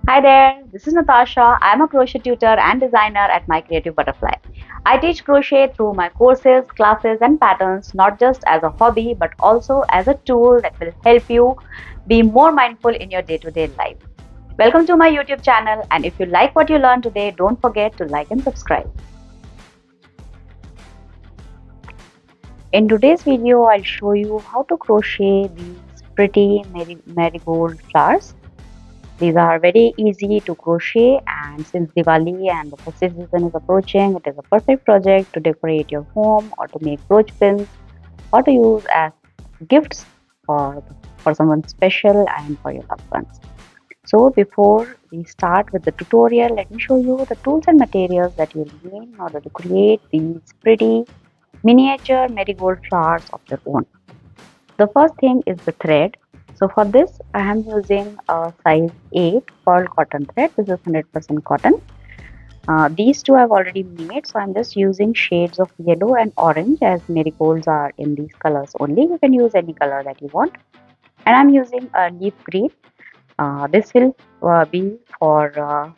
Hi there, this is Natasha. I'm a crochet tutor and designer at My Creative Butterfly. I teach crochet through my courses, classes, and patterns, not just as a hobby but also as a tool that will help you be more mindful in your day to day life. Welcome to my YouTube channel, and if you like what you learned today, don't forget to like and subscribe. In today's video, I'll show you how to crochet these pretty marigold flowers. These are very easy to crochet, and since Diwali and the festive season is approaching, it is a perfect project to decorate your home or to make brooch pins or to use as gifts for, for someone special and for your loved ones. So before we start with the tutorial, let me show you the tools and materials that you'll need in order to create these pretty miniature marigold flowers of your own. The first thing is the thread. So for this I am using a size 8 pearl cotton thread. This is 100% cotton. These two I've already made, so I'm just using shades of yellow and orange as marigolds are in these colors only. You can use any color that you want. And I'm using a leaf green. This will be for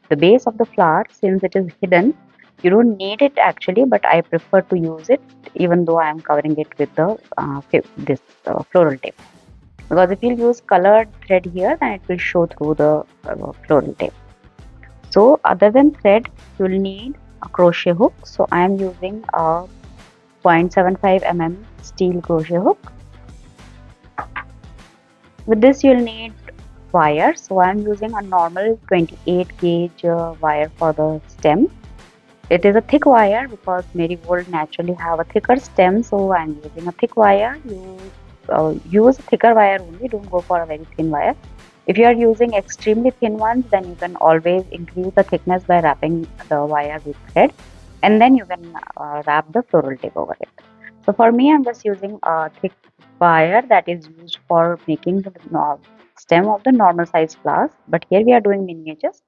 the base of the flower since it is hidden. You don't need it actually, but I prefer to use it even though I am covering it with the this floral tape, because if you use colored thread here then it will show through the floral tape. So other than thread you'll need a crochet hook. So I am using a 0.75 steel crochet hook. With this you'll need wire. So I am using a normal 28 gauge wire for the stem. It is a thick wire because marigold naturally have a thicker stem, so I'm using a thick wire. You use thicker wire only, don't go for a very thin wire. If you are using extremely thin ones, then you can always increase the thickness by wrapping the wire with thread, and then you can wrap the floral tape over it. So for me, I'm just using a thick wire that is used for making the stem of the normal size flowers, but here we are doing miniatures,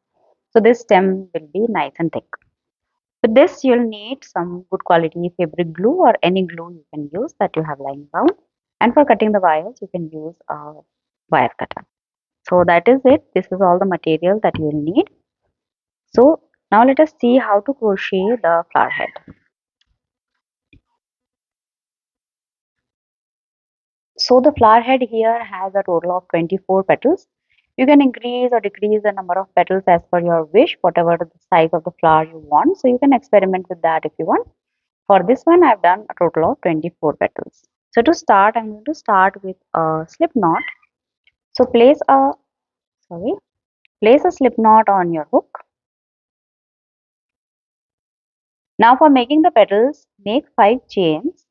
so this stem will be nice and thick. With this, you'll need some good quality fabric glue or any glue you can use that you have lying around. And for cutting the wires, you can use a wire cutter. So that is it. This is all the material that you will need. So now let us see how to crochet the flower head. So the flower head here has a total of 24 petals. You can increase or decrease the number of petals as per your wish, whatever the size of the flower you want. So you can experiment with that if you want. For this one, I've done a total of 24 petals. So to start, I'm going to start with a slip knot. So place a slip knot on your hook. Now for making the petals, make 5 chains,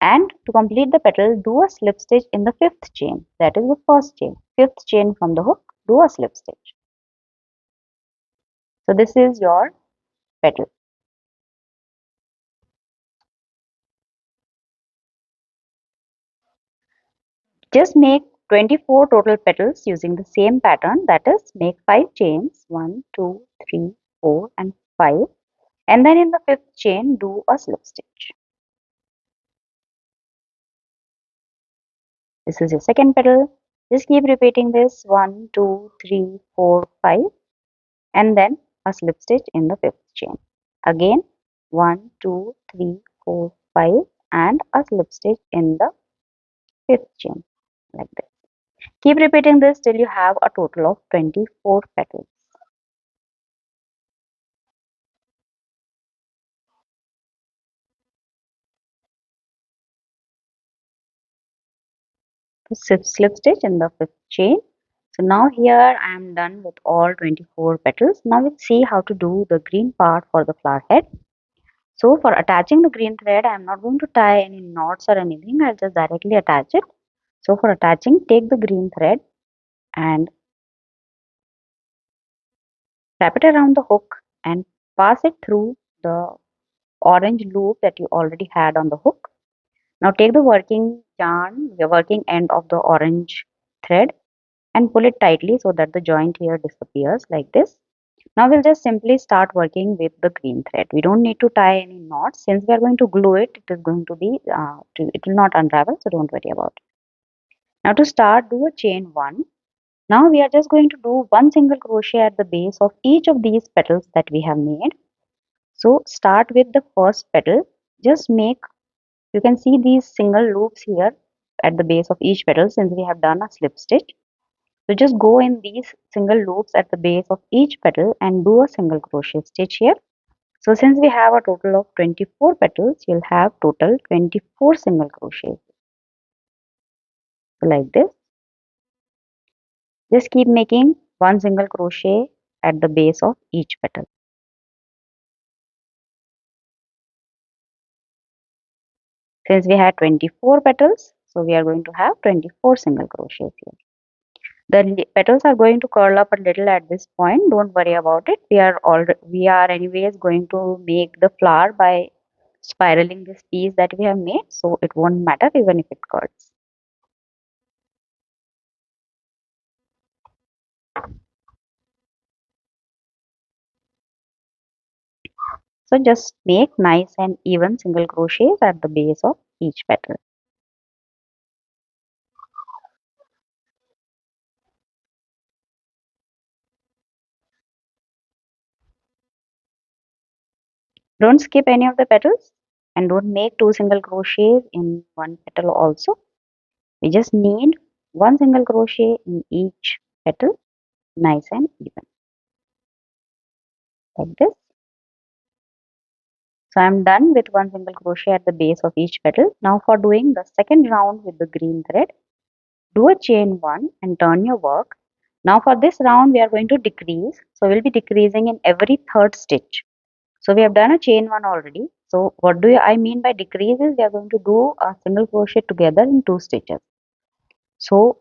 and to complete the petal, do a slip stitch in the 5th chain. That is the first chain. 5th chain from the hook, do a slip stitch. So this is your petal. Just make 24 total petals using the same pattern, that is make 5 chains, 1, 2, 3, 4 and 5, and then in the 5th chain do a slip stitch. This is your second petal. Just keep repeating this 1, 2, 3, 4, 5, and then a slip stitch in the 5th chain. Again 1, 2, 3, 4, 5 and a slip stitch in the 5th chain, like this. Keep repeating this till you have a total of 24 petals. Slip stitch in the 5th chain. So now here I am done with all 24 petals. Now let's see how to do the green part for the flower head. So for attaching the green thread, I am not going to tie any knots or anything. I'll just directly attach it. So for attaching, take the green thread and wrap it around the hook and pass it through the orange loop that you already had on the hook. Now take the working end of the orange thread and pull it tightly so that the joint here disappears like this. Now we'll just simply start working with the green thread. We don't need to tie any knots since we are going to glue it. It is going to be it will not unravel, so don't worry about it. Now to start, do a chain 1 Now we are just going to do one single crochet at the base of each of these petals that we have made. So start with the first petal. Just make, you can see these single loops here at the base of each petal since we have done a slip stitch. So just go in these single loops at the base of each petal and do a single crochet stitch here. So since we have a total of 24 petals, you'll have total 24 single crochets. So like this. Just keep making one single crochet at the base of each petal. Since we had 24 petals, so we are going to have 24 single crochets here. The petals are going to curl up a little at this point. Don't worry about it. We are anyways going to make the flower by spiraling this piece that we have made, so it won't matter even if it curls. So just make nice and even single crochets at the base of each petal. Don't skip any of the petals and don't make two single crochets in one petal also. We just need one single crochet in each petal, nice and even, like this. So I'm done with one single crochet at the base of each petal. Now for doing the second round with the green thread, do a chain one and turn your work. Now for this round we are going to decrease. So we'll be decreasing in every third stitch. So we have done a chain one already. So what do I mean by decrease is we are going to do a single crochet together in two stitches. So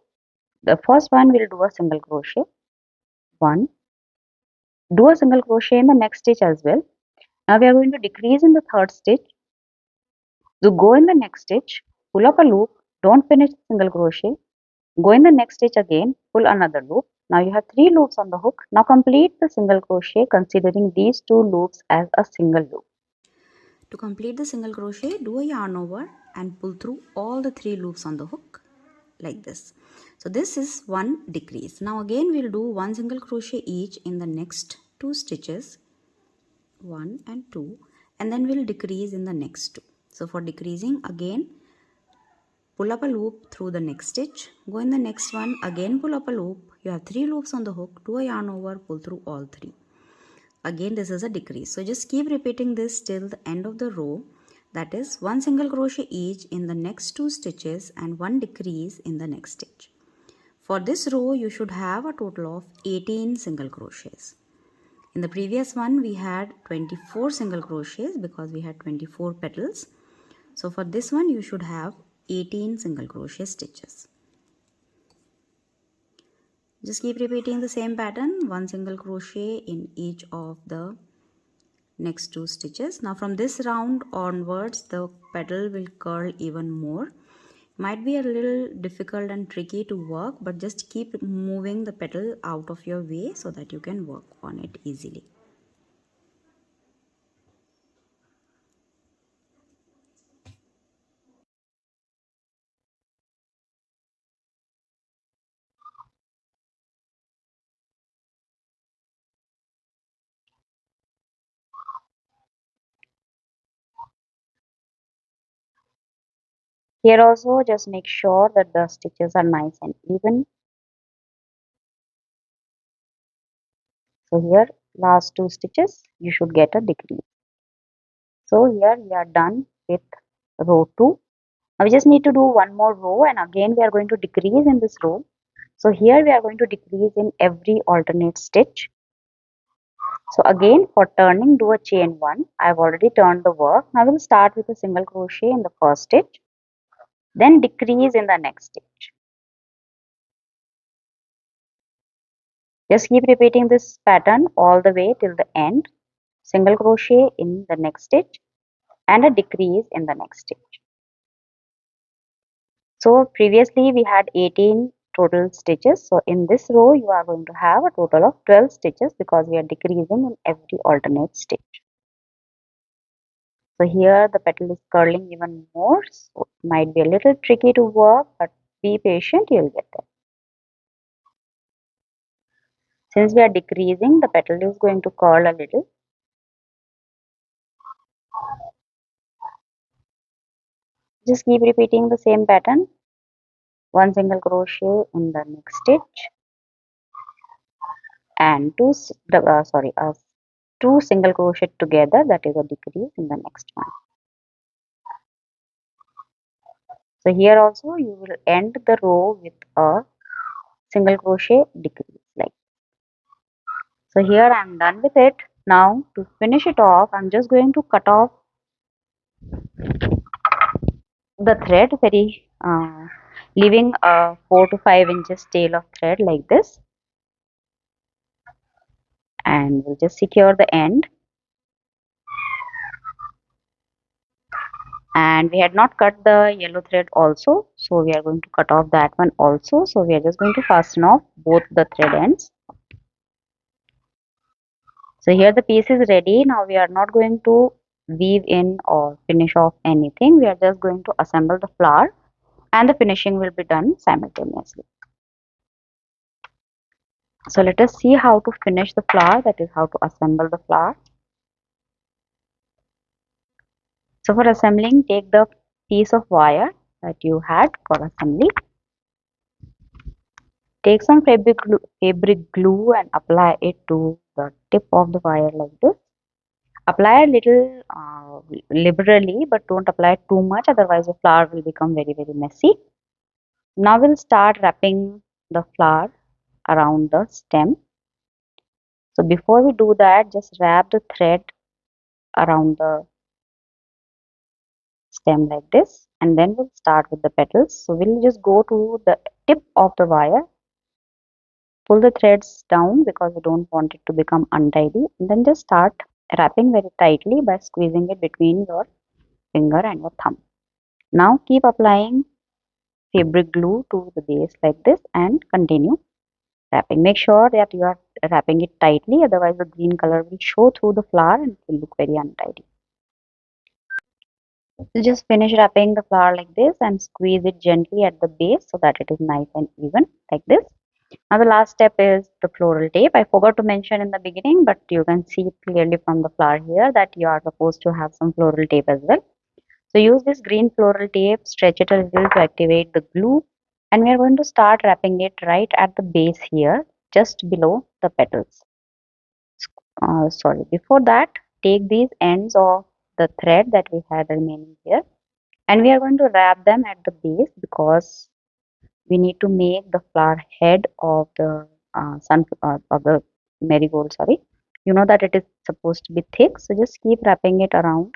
the first one will do a single crochet, one, do a single crochet in the next stitch as well. Now we are going to decrease in the third stitch. So go in the next stitch, pull up a loop, don't finish single crochet, go in the next stitch again, pull another loop. Now you have three loops on the hook. Now complete the single crochet considering these two loops as a single loop. To complete the single crochet, do a yarn over and pull through all the three loops on the hook like this. So this is one decrease. Now again we'll do one single crochet each in the next two stitches, 1 and 2, and then we'll decrease in the next two. So for decreasing, again pull up a loop through the next stitch, go in the next one, again pull up a loop. You have three loops on the hook, do a yarn over, pull through all three. Again this is a decrease. So just keep repeating this till the end of the row, that is one single crochet each in the next two stitches and one decrease in the next stitch. For this row you should have a total of 18 single crochets. In the previous one we had 24 single crochets because we had 24 petals. So for this one you should have 18 single crochet stitches. Just keep repeating the same pattern, one single crochet in each of the next two stitches. Now from this round onwards the petal will curl even more. Might be a little difficult and tricky to work, but just keep moving the petal out of your way so that you can work on it easily. Here also just make sure that the stitches are nice and even. So here last two stitches you should get a decrease. So here we are done with row 2. Now we just need to do one more row and again we are going to decrease in this row. So here we are going to decrease in every alternate stitch. So again for turning do a chain 1. I have already turned the work. Now we'll start with a single crochet in the first stitch. Then decrease in the next stitch. Just keep repeating this pattern all the way till the end. Single crochet in the next stitch and a decrease in the next stitch. So previously we had 18 total stitches. So in this row you are going to have a total of 12 stitches because we are decreasing in every alternate stitch. So here the petal is curling even more. So it might be a little tricky to work, but be patient, you'll get there. Since we are decreasing, the petal is going to curl a little. Just keep repeating the same pattern. One single crochet in the next stitch and two single crochet together, that is a decrease in the next one. So here also you will end the row with a single crochet decrease like. So here I am done with it. Now to finish it off, I'm just going to cut off the thread leaving a 4 to 5 inches tail of thread like this, and we'll just secure the end. And we had not cut the yellow thread also, so we are going to cut off that one also. So we are just going to fasten off both the thread ends. So here the piece is ready. Now we are not going to weave in or finish off anything. We are just going to assemble the flower, and the finishing will be done simultaneously. So let us see how to finish the flower, that is how to assemble the flower. So for assembling, take the piece of wire that you had for assembly. Take some fabric glue and apply it to the tip of the wire like this. Apply a little liberally, but don't apply too much, otherwise the flower will become very messy. Now we'll start wrapping the flower around the stem. So before we do that, just wrap the thread around the stem like this, and then we'll start with the petals. So we'll just go to the tip of the wire, pull the threads down because we don't want it to become untidy, and then just start wrapping very tightly by squeezing it between your finger and your thumb. Now keep applying fabric glue to the base like this and continue wrapping. Make sure that you are wrapping it tightly, otherwise the green color will show through the flower and it will look very untidy. So just finish wrapping the flower like this and squeeze it gently at the base so that it is nice and even like this. Now the last step is the floral tape. I forgot to mention in the beginning, but you can see clearly from the flower here that you are supposed to have some floral tape as well. So use this green floral tape, stretch it a little to activate the glue, and we are going to start wrapping it right at the base here, just below the petals. Before that, take these ends of the thread that we had remaining here, and we are going to wrap them at the base because we need to make the flower head of the of the marigold. Sorry, you know that it is supposed to be thick, so just keep wrapping it around.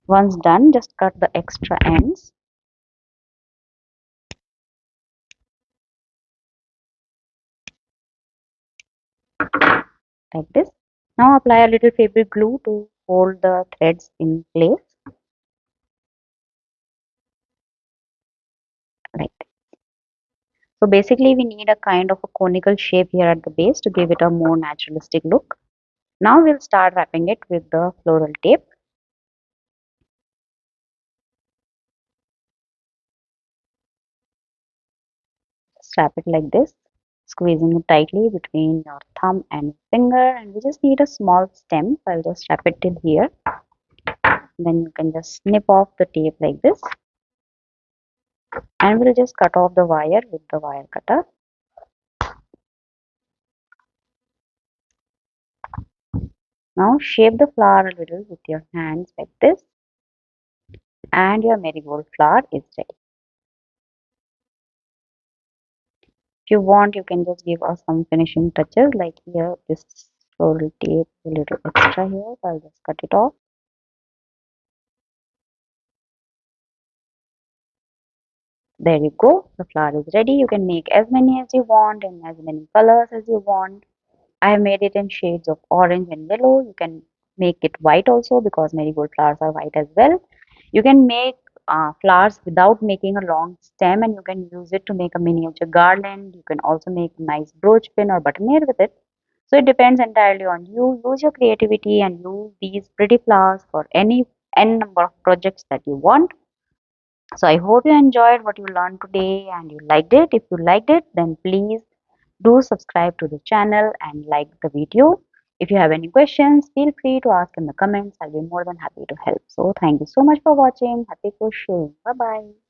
Once done, just cut the extra ends like this. Now apply a little fabric glue to hold the threads in place like this. So basically we need a kind of a conical shape here at the base to give it a more naturalistic look. Now we'll start wrapping it with the floral tape. Just wrap it like this, squeezing it tightly between your thumb and finger, and we just need a small stem. So I'll just wrap it till here. Then you can just snip off the tape like this, and we'll just cut off the wire with the wire cutter. Now shape the flower a little with your hands like this, and your marigold flower is ready. If you want, you can just give us some finishing touches like here, this floral tape, a little extra here. So I'll just cut it off. There you go, the flower is ready. You can make as many as you want and as many colors as you want. I have made it in shades of orange and yellow. You can make it white also because marigold flowers are white as well. You can make flowers without making a long stem, and you can use it to make a miniature garland. You can also make a nice brooch pin or buttonniere with it. So it depends entirely on you. Use your creativity and use these pretty flowers for any n number of projects that you want. So I hope you enjoyed what you learned today and you liked it. If you liked it, then please do subscribe to the channel and like the video. If you have any questions, feel free to ask in the comments. I'll be more than happy to help. So thank you so much for watching. Happy crocheting. Bye bye.